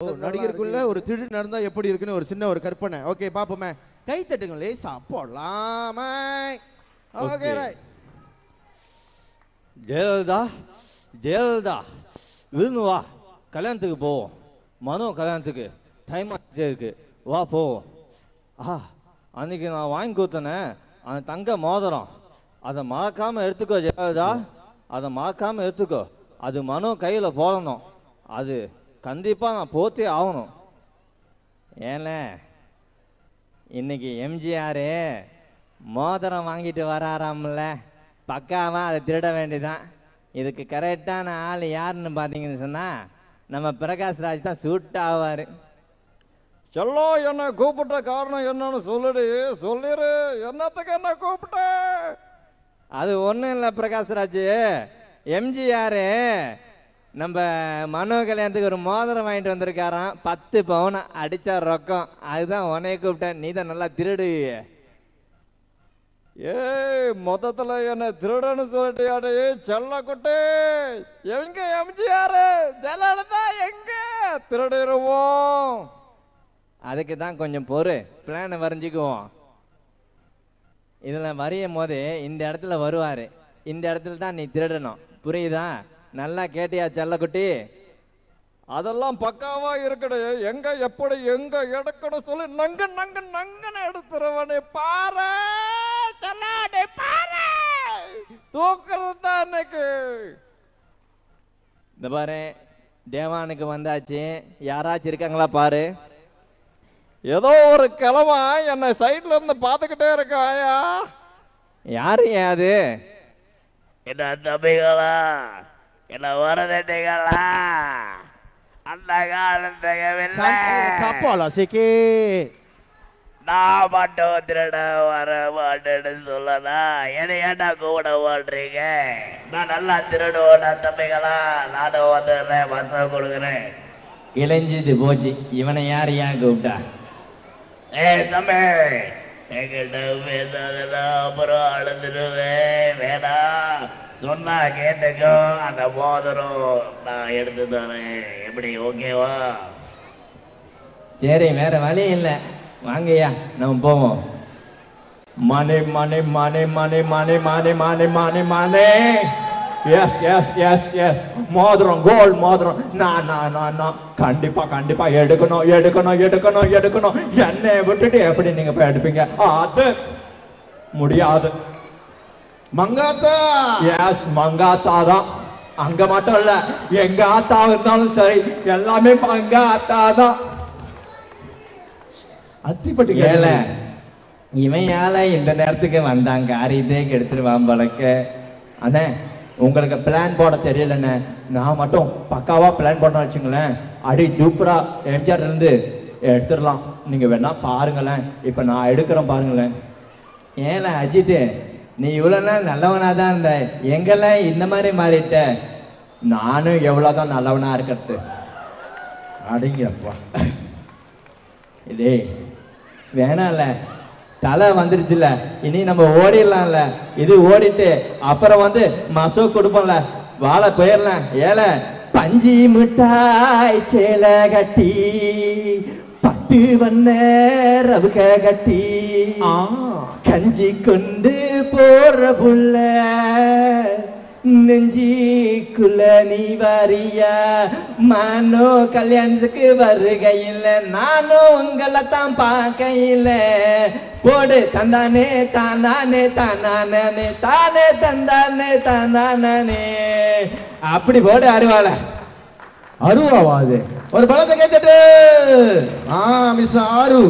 நடிகருக்குள்ள ஒரு திருடு நடந்தா எப்படி இருக்குன்னு ஒரு சின்ன ஒரு கற்பனை. ஓகே பாப்போமே. கை தட்டுங்க லேசா போடலாமே. Okay right. ஜெயலலிதா ஜெயலலிதா விருந்து வா, கல்யாணத்துக்கு போவோம். மனோ கல்யாணத்துக்கு டைம் ஆகிட்டே இருக்கு, வா போவோம். அன்னைக்கு நான் வாங்கி கொடுத்தனே அந்த தங்க மோதிரம், அதை மறக்காம எடுத்துக்கோ ஜெயலலிதா, அதை மறக்காம எடுத்துக்கோ. அது மனோ கையில் போடணும், அது கண்டிப்பாக நான் போத்தே ஆகணும். ஏன்ல இன்னைக்கு எம்ஜிஆர் மோதிரம் வாங்கிட்டு வராராம்ல, பக்காவா அதை திருட வேண்டியதான். இதுக்கு கரெக்டான ஆள் யாருன்னு பார்த்தீங்கன்னு சொன்னால் நம்ம பிரகாஷ் ராஜ் தான் சூட் ஆவார். சொல்லோ என்ன கூப்பிட்ட காரணம் என்னன்னு சொல்லுடி, சொல்லிடு. என்னத்துக்கு என்ன கூப்பிட்ட? அது ஒன்றும் இல்லை பிரகாஷ் ராஜ், எம்ஜிஆர் நம்ம மனோ கல்யாணத்துக்கு ஒரு மோதிரம் வாங்கிட்டு வந்திருக்காராம், 10 பவுன் அடிச்சா ரொக்கம். அதுதான் உன்னைய கூப்பிட்டேன், நீ தான் நல்லா திருடுவிய. ஏய் மொத்தத்துல என்ன திருடன்னு சொல்லிட்டியாடே செல்லக்குட்டி. எங்க எம்ஜிஆர் ஜெயலலிதா எங்க திருடிடுவோம்? அதுக்கு தான் கொஞ்சம் பொறு, பிளானை வரைஞ்சிக்குவோம். இதில் வரையும் போது இந்த இடத்துல வருவார், இந்த இடத்துல தான் நீ திருடணும், புரியுதா? நல்லா கேட்டியா செல்லக்குட்டி? அதெல்லாம் பக்காவா இருக்கடே. எங்க எப்படி எங்க எடுக்கணும் சொல்லி நங்க நங்க நங்கன்னு எடுத்துருவனே. பாரு சொல்லாடே, பாரு தூக்குறது தான் இன்னைக்கு. இந்த பாரு தேவானுக்கு வந்தாச்சு, யாராச்சும் இருக்காங்களா பாரு. ஏதோ ஒரு கிழமை என்னை சைட்ல இருந்து பார்த்துக்கிட்டே இருக்காயா. யாரு அது? என்ன தம்பிகளா, என்ன வரதட்டிகளா, அந்த காலத்துக்கு சாப்பாலா சிக்கே நான் மட்டும் திருட வர மாட்டேன்னு சொல்லனா என்னை ஏண்டா கூட ஓடுறீங்க? நான் நல்லா திருடுவோண்ணா தம்பிகளா, நானும் வந்துடுறேன், வசம் கொடுக்குறேன். இளைஞ்சிது போச்சு, இவனை யார் ஏன் கூப்பிட்டா? தம்பி என்கிட்ட பேசாதடா, அப்புறம் அழுதுருவேன். வேணாம் சொன்னா கேட்டுக்கோ, அந்த மோதிரம் நான் எடுத்து தரேன். எப்படி ஓகேவா? சரி, வேற வழி இல்லை, வாங்கய்யா நம்ம போவோம். மணி மணி மணி மணி மணி மணி மணி மணி மணி. எஸ் எஸ் எஸ் எஸ் மோதிரம், கோல்ட் மோதிரம். நான் கண்டிப்பா கண்டிப்பா எடுக்கணும் எடுக்கணும் எடுக்கணும் எடுக்கணும். என்னை விட்டுட்டு எப்படி நீங்க போய் எடுப்பீங்க? அது முடியாது. மங்காத்தா. எஸ் மங்காத்தா தான். அங்க மட்டும் இல்ல, எங்க ஆத்தா இருந்தாலும் சரி, எல்லாமே மங்காத்தா தான். அத்திப்பட்டி ஏல இவன் யால இந்த நேரத்துக்கு வந்தாங்க, காரியத்தே கெடுத்துருவான் பழக்க. அண்ணே உங்களுக்கு பிளான் போட தெரியலண்ணே, நான் மட்டும் பக்காவா பிளான் போட்டேன்னு வச்சுங்களேன், அடி சூப்பரா எம்ஜிஆர் இருந்து எடுத்துடலாம். நீங்க வேணா பாருங்களேன், இப்ப நான் எடுக்கிறேன் பாருங்களேன். ஏல அஜிட்டு, நீ இவ்வளோலாம் நல்லவனா தான் இருந்த, எங்கெல்லாம் இந்த மாதிரி மாறிட்ட? நானும் எவ்வளோதான் நல்லவனா இருக்கிறது. அடிங்கப்பா இதே வேணாம்ல, தலை வந்துருச்சுல, இனி நம்ம ஓடிடலாம்ல. இது ஓடிட்டு அப்புறம் வந்து மசோ கொடுப்போம்ல, வாழை போயிடலாம். ஏல பஞ்சி மிட்டாய் சேலை கட்டி, பட்டு வண்ண ரவுக கட்டி, கஞ்சி கொண்டு போற புள்ள நெஞ்சிக்குள்ள நீ வரியா? மனோ கல்யாணத்துக்கு வருகையில் நானும் உங்களை தான் பார்க்கையில். போடு தந்தானே தானானே தானானே தானே தந்தானே தானானே. அப்படி போடு அருவாள. அருவாவா அது? ஒரு பலத்தை கேட்டுட்டு மிஸ் ஆரு